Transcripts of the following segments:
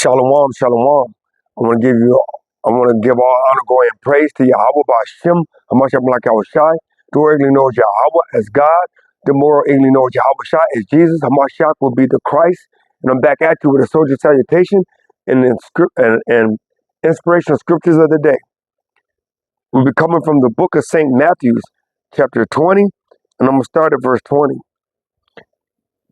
Shalom, shalom. I want to give all honor, glory, and praise to Yahweh Ba'Shem, Hamashiach Malak Yahushai. The world Ignorantly knows Yahweh as God. The more ignorantly knows Yahweh Shai as Jesus. Hamashiach will be the Christ. And I'm back at you with a soldier salutation and inspirational scriptures of the day. We'll be coming from the book of St. Matthew, chapter 20, and I'm going to start at verse 20.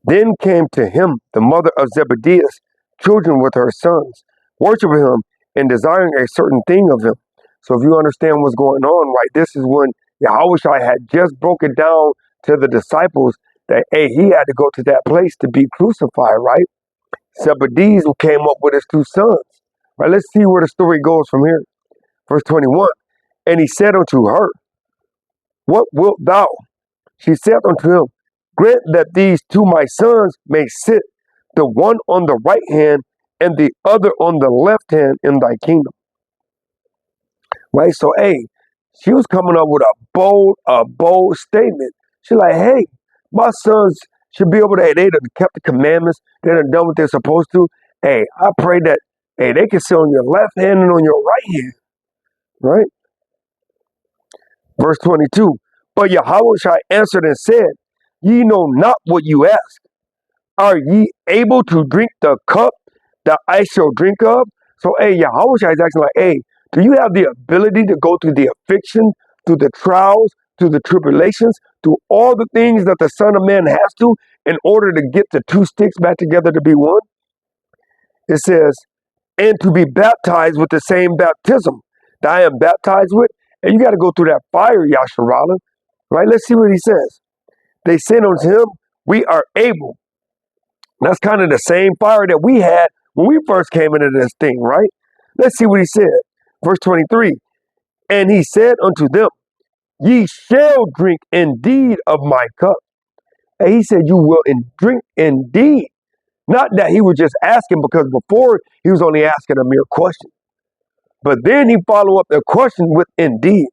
Then came to him the mother of Zebedee's children with her sons, worshiping him and desiring a certain thing of him. So if you understand what's going on, right, this is when Yahushua had just broken down to the disciples that, hey, he had to go to that place to be crucified, right? Zebedee came up with his two sons, right? Let's see where the story goes from here. Verse 21, and he said unto her, what wilt thou? She said unto him, grant that these two my sons may sit, the one on the right hand and the other on the left hand in thy kingdom. Right? So, hey, she was coming up with a bold statement. She's like, hey, my sons should be able to, they done kept the commandments, they done done what they're supposed to. Hey, I pray that, hey, they can sit on your left hand and on your right hand. Right? Verse 22, but Yahushua answered and said, ye know not what you ask. Are ye able to drink the cup that I shall drink of? So, hey, Yahushua is asking like, hey, do you have the ability to go through the affliction, through the trials, through the tribulations, through all the things that the Son of Man has to in order to get the two sticks back together to be one? It says, and to be baptized with the same baptism that I am baptized with. And you got to go through that fire, Yasharala. Right? Let's see what he says. They said unto him, we are able. That's kind of the same fire that we had when we first came into this thing, right? Let's see what he said. Verse 23, and he said unto them, ye shall drink indeed of my cup. And he said, you will drink indeed. Not that he was just asking, because before he was only asking a mere question. But then he followed up the question with indeed.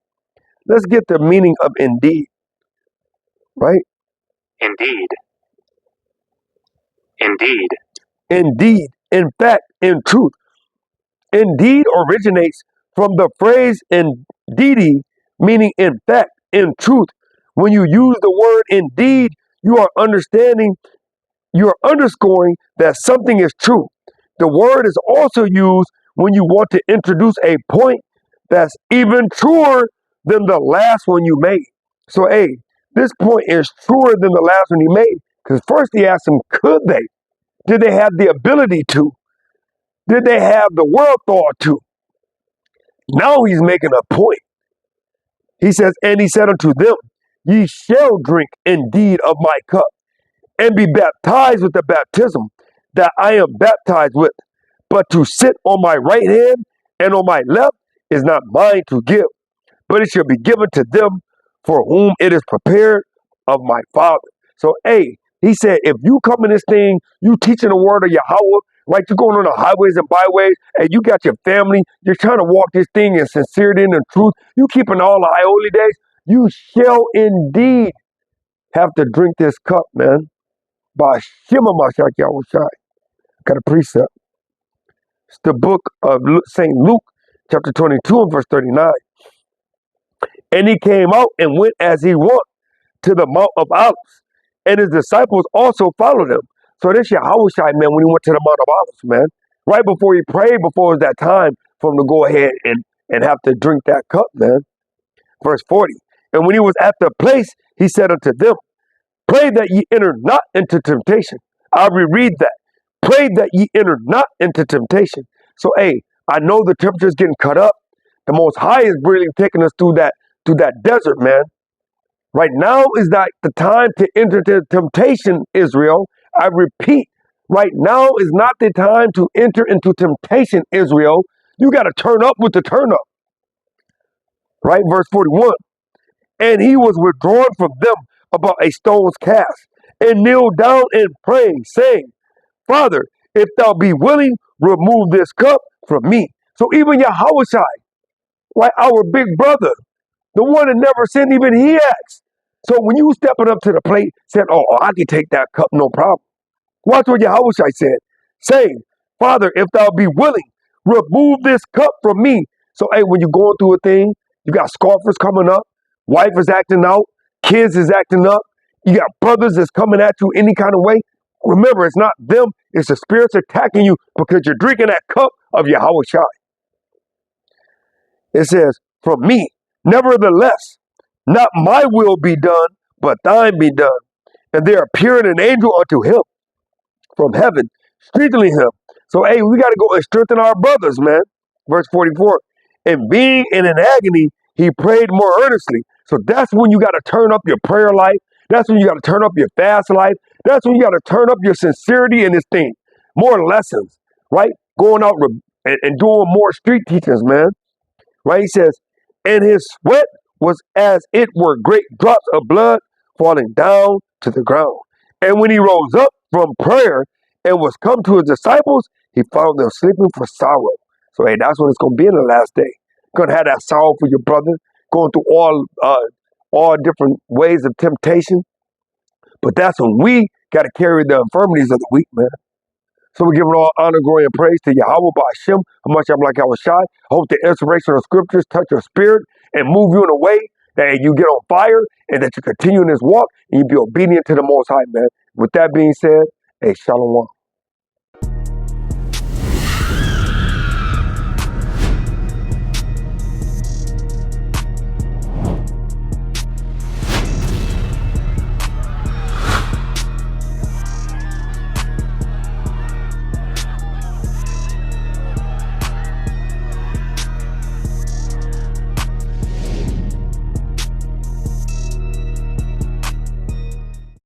Let's get the meaning of indeed, right? Indeed. Indeed. Indeed, in fact, in truth. Indeed originates from the phrase indeedy, meaning in fact, in truth. When you use the word indeed, you are underscoring that something is true. The word is also used when you want to introduce a point that's even truer than the last one you made. So, hey, this point is truer than the last one you made. Because first he asked them, could they? Did they have the ability to? Did they have the world thought to? Now he's making a point. He says, and he said unto them, ye shall drink indeed of my cup, and be baptized with the baptism that I am baptized with. But to sit on my right hand and on my left is not mine to give, but it shall be given to them for whom it is prepared of my Father. So, hey, he said, if you come in this thing, you teaching the word of Yahweh, right? You're going on the highways and byways, and you got your family, you're trying to walk this thing in sincerity and in truth, you keeping all the high holy days, you shall indeed have to drink this cup, man. By Shema Mashak Yahushai. Got a precept. It's the book of St. Luke, chapter 22 and verse 39. And he came out and went as he went to the Mount of Olives, and his disciples also followed him. So this Yahushua, man, when he went to the Mount of Olives, man, right before he prayed, before it was that time for him to go ahead and have to drink that cup, man. Verse 40. And when he was at the place, he said unto them, pray that ye enter not into temptation. I'll reread that. Pray that ye enter not into temptation. So, hey, I know the temperature's getting cut up. The Most High is really taking us through that desert, man. Right now is not the time to enter into temptation, Israel. I repeat, right now is not the time to enter into temptation, Israel. You got to turn up with the turn up. Right? Verse 41. And he was withdrawn from them about a stone's cast, and kneeled down and praying, saying, Father, if thou be willing, remove this cup from me. So even Yahushua, right, our big brother, the one that never sinned, even he asks. So when you stepping up to the plate, said, oh, I can take that cup, no problem. Watch what Yahushua said, saying, Father, if thou be willing, remove this cup from me. So, hey, when you're going through a thing, you got scoffers coming up, wife is acting out, kids is acting up, you got brothers that's coming at you any kind of way. Remember, it's not them, it's the spirits attacking you because you're drinking that cup of Yahweh Shai. It says, from me, nevertheless, not my will be done, but thine be done. And there appeared an angel unto him from heaven, strengthening him. So, hey, we got to go and strengthen our brothers, man. Verse 44. And being in an agony, he prayed more earnestly. So that's when you got to turn up your prayer life. That's when you got to turn up your fast life. That's when you got to turn up your sincerity in this thing. More lessons, right? Going out and doing more street teachings, man. Right? He says, and his sweat was as it were great drops of blood falling down to the ground. And when he rose up from prayer and was come to his disciples, he found them sleeping for sorrow. So, hey, that's what it's going to be in the last day. You're going to have that sorrow for your brother, going through all different ways of temptation. But that's when we got to carry the infirmities of the weak, man. So we're giving all honor, glory, and praise to Yahweh by Hashem. How much I'm like Yahweh Shai. I hope the inspiration of scriptures touch your spirit and move you in a way that you get on fire and that you continue in this walk and you be obedient to the Most High, man. With that being said, hey, shalom.